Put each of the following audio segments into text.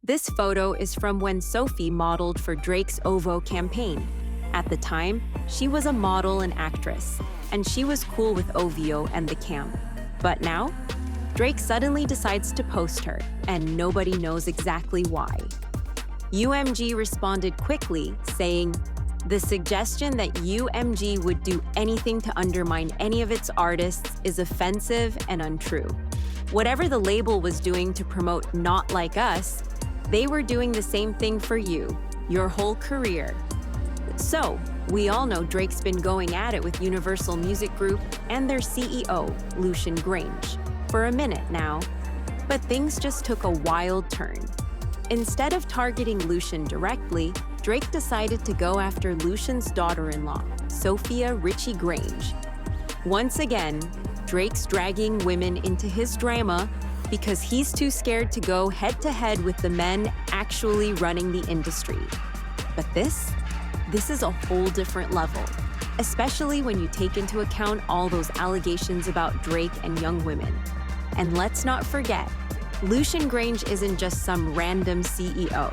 This photo is from when Sophie modeled for Drake's OVO campaign. At the time, she was a model and actress, and she was cool with OVO and the camp. But now, Drake suddenly decides to post her, and nobody knows exactly why. UMG responded quickly, saying, "The suggestion that UMG would do anything to undermine any of its artists is offensive and untrue. Whatever the label was doing to promote Not Like Us, they were doing the same thing for you, your whole career." So, we all know Drake's been going at it with Universal Music Group and their CEO, Lucian Grange, for a minute now. But things just took a wild turn. Instead of targeting Lucian directly, Drake decided to go after Lucian's daughter-in-law, Sophia Richie Grange. Once again, Drake's dragging women into his drama because he's too scared to go head-to-head with the men actually running the industry. But this is a whole different level, especially when you take into account all those allegations about Drake and young women. And let's not forget, Lucian Grange isn't just some random CEO.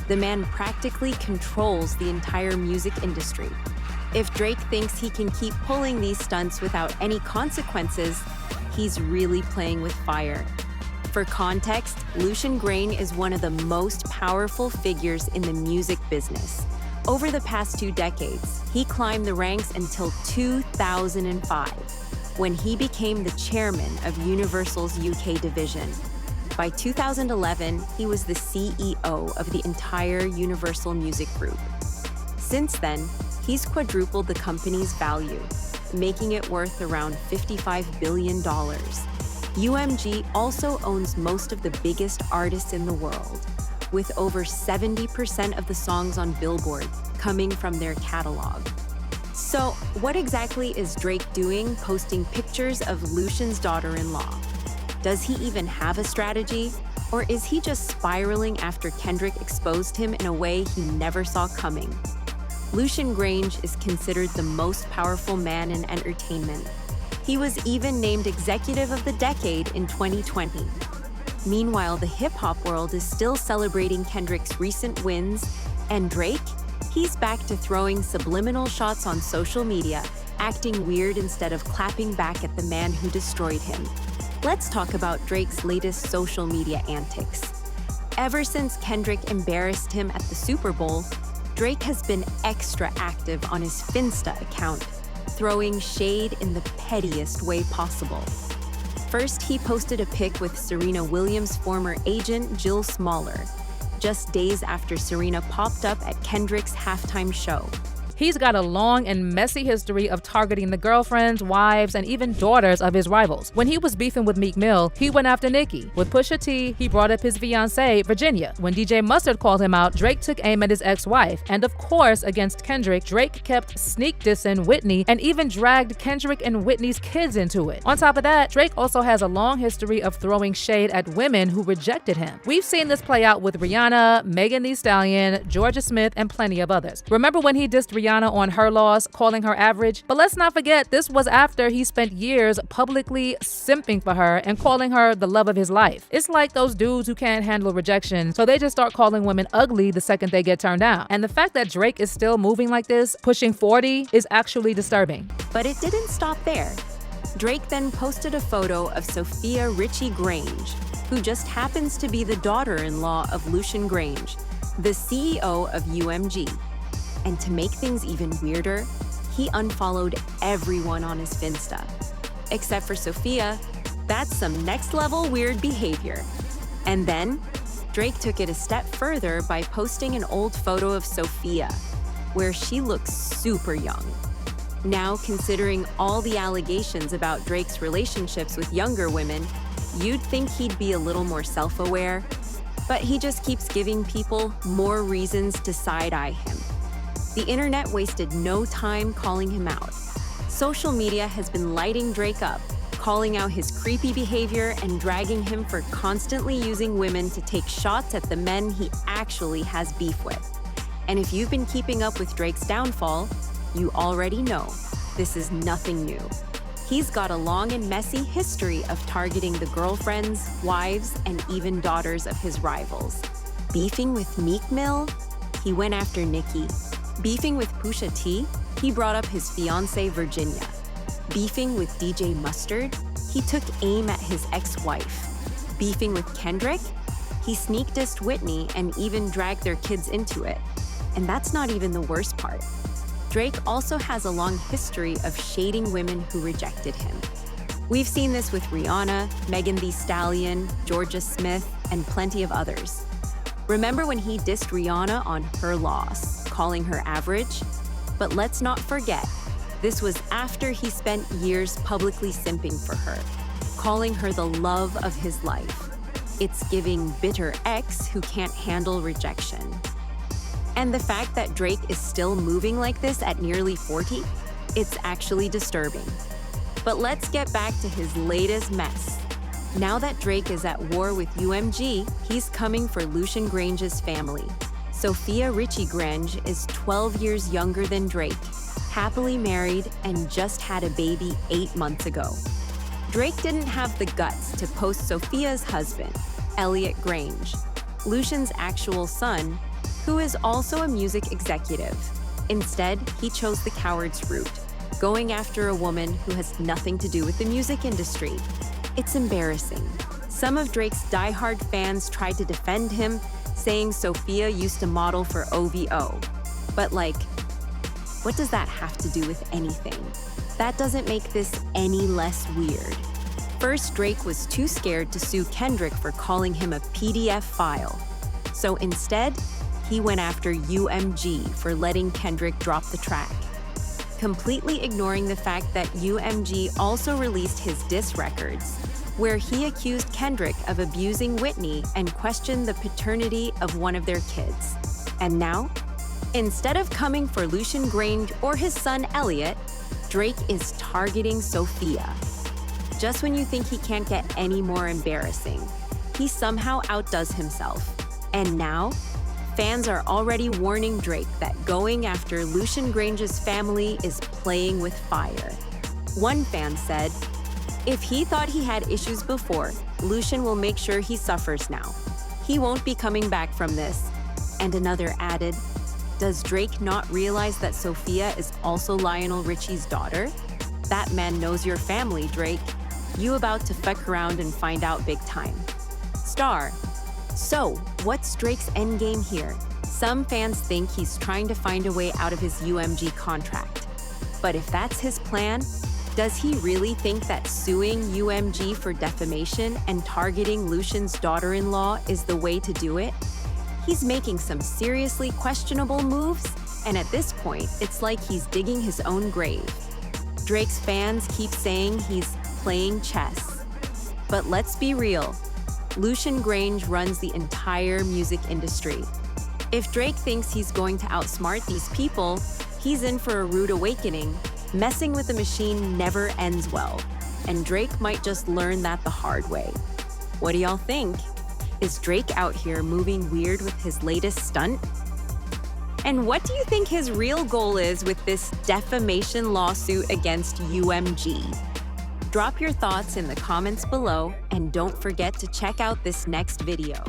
The man practically controls the entire music industry. If Drake thinks he can keep pulling these stunts without any consequences, he's really playing with fire. For context, Lucian Grange is one of the most powerful figures in the music business. Over the past 2 decades, he climbed the ranks until 2005, when he became the chairman of Universal's UK division. By 2011, he was the CEO of the entire Universal Music Group. Since then, he's quadrupled the company's value, making it worth around $55 billion. UMG also owns most of the biggest artists in the world, with over 70% of the songs on Billboard coming from their catalog. So, what exactly is Drake doing posting pictures of Lucian's daughter-in-law? Does he even have a strategy? Or is he just spiraling after Kendrick exposed him in a way he never saw coming? Lucian Grange is considered the most powerful man in entertainment. He was even named Executive of the Decade in 2020. Meanwhile, the hip-hop world is still celebrating Kendrick's recent wins, and Drake? He's back to throwing subliminal shots on social media, acting weird instead of clapping back at the man who destroyed him. Let's talk about Drake's latest social media antics. Ever since Kendrick embarrassed him at the Super Bowl, Drake has been extra active on his Finsta account, throwing shade in the pettiest way possible. First, he posted a pic with Serena Williams' former agent, Jill Smaller, just days after Serena popped up at Kendrick's halftime show. He's got a long and messy history of targeting the girlfriends, wives, and even daughters of his rivals. When he was beefing with Meek Mill, he went after Nicki. With Pusha T, he brought up his fiancée, Virginia. When DJ Mustard called him out, Drake took aim at his ex-wife. And of course, against Kendrick, Drake kept sneak dissing Whitney and even dragged Kendrick and Whitney's kids into it. On top of that, Drake also has a long history of throwing shade at women who rejected him. We've seen this play out with Rihanna, Megan Thee Stallion, Georgia Smith, and plenty of others. Remember when he dissed Rihanna on her loss, calling her average? But let's not forget, this was after he spent years publicly simping for her and calling her the love of his life. It's like those dudes who can't handle rejection, so they just start calling women ugly the second they get turned down. And the fact that Drake is still moving like this, pushing 40, is actually disturbing. But it didn't stop there. Drake then posted a photo of Sophia Richie Grange, who just happens to be the daughter-in-law of Lucian Grange, the CEO of UMG. And to make things even weirder, he unfollowed everyone on his Finsta. Except for Sophia, that's some next-level weird behavior. And then, Drake took it a step further by posting an old photo of Sophia, where she looks super young. Now, considering all the allegations about Drake's relationships with younger women, you'd think he'd be a little more self-aware, but he just keeps giving people more reasons to side-eye him. The internet wasted no time calling him out. Social media has been lighting Drake up, calling out his creepy behavior and dragging him for constantly using women to take shots at the men he actually has beef with. And if you've been keeping up with Drake's downfall, you already know this is nothing new. He's got a long and messy history of targeting the girlfriends, wives, and even daughters of his rivals. Beefing with Meek Mill, he went after Nicki. Beefing with Pusha T, he brought up his fiancée Virginia. Beefing with DJ Mustard, he took aim at his ex-wife. Beefing with Kendrick, he sneak dissed Whitney and even dragged their kids into it. And that's not even the worst part. Drake also has a long history of shading women who rejected him. We've seen this with Rihanna, Megan Thee Stallion, Georgia Smith, and plenty of others. Remember when he dissed Rihanna on her loss, calling her average? But let's not forget, this was after he spent years publicly simping for her, calling her the love of his life. It's giving bitter ex who can't handle rejection. And the fact that Drake is still moving like this at nearly 40, it's actually disturbing. But let's get back to his latest mess. Now that Drake is at war with UMG, he's coming for Lucian Grange's family. Sophia Richie Grange is 12 years younger than Drake, happily married, and just had a baby 8 months ago. Drake didn't have the guts to post Sophia's husband, Elliot Grange, Lucian's actual son, who is also a music executive. Instead, he chose the coward's route, going after a woman who has nothing to do with the music industry. It's embarrassing. Some of Drake's diehard fans tried to defend him, saying Sophia used to model for OVO. But what does that have to do with anything? That doesn't make this any less weird. First, Drake was too scared to sue Kendrick for calling him a PDF file. So instead, he went after UMG for letting Kendrick drop the track, completely ignoring the fact that UMG also released his diss records, where he accused Kendrick of abusing Whitney and questioned the paternity of one of their kids. And now, instead of coming for Lucian Grange or his son Elliot, Drake is targeting Sophia. Just when you think he can't get any more embarrassing, he somehow outdoes himself. And now, fans are already warning Drake that going after Lucian Grange's family is playing with fire. One fan said, "If he thought he had issues before, Lucian will make sure he suffers now. He won't be coming back from this." And another added, "Does Drake not realize that Sophia is also Lionel Richie's daughter? That man knows your family, Drake. You about to fuck around and find out big time." Star: So, what's Drake's endgame here? Some fans think he's trying to find a way out of his UMG contract. But if that's his plan, does he really think that suing UMG for defamation and targeting Lucian's daughter-in-law is the way to do it? He's making some seriously questionable moves, and at this point, it's like he's digging his own grave. Drake's fans keep saying he's playing chess. But let's be real. Lucian Grange runs the entire music industry. If Drake thinks he's going to outsmart these people, he's in for a rude awakening. Messing with the machine never ends well, and Drake might just learn that the hard way. What do y'all think? Is Drake out here moving weird with his latest stunt? And what do you think his real goal is with this defamation lawsuit against UMG? Drop your thoughts in the comments below, and don't forget to check out this next video.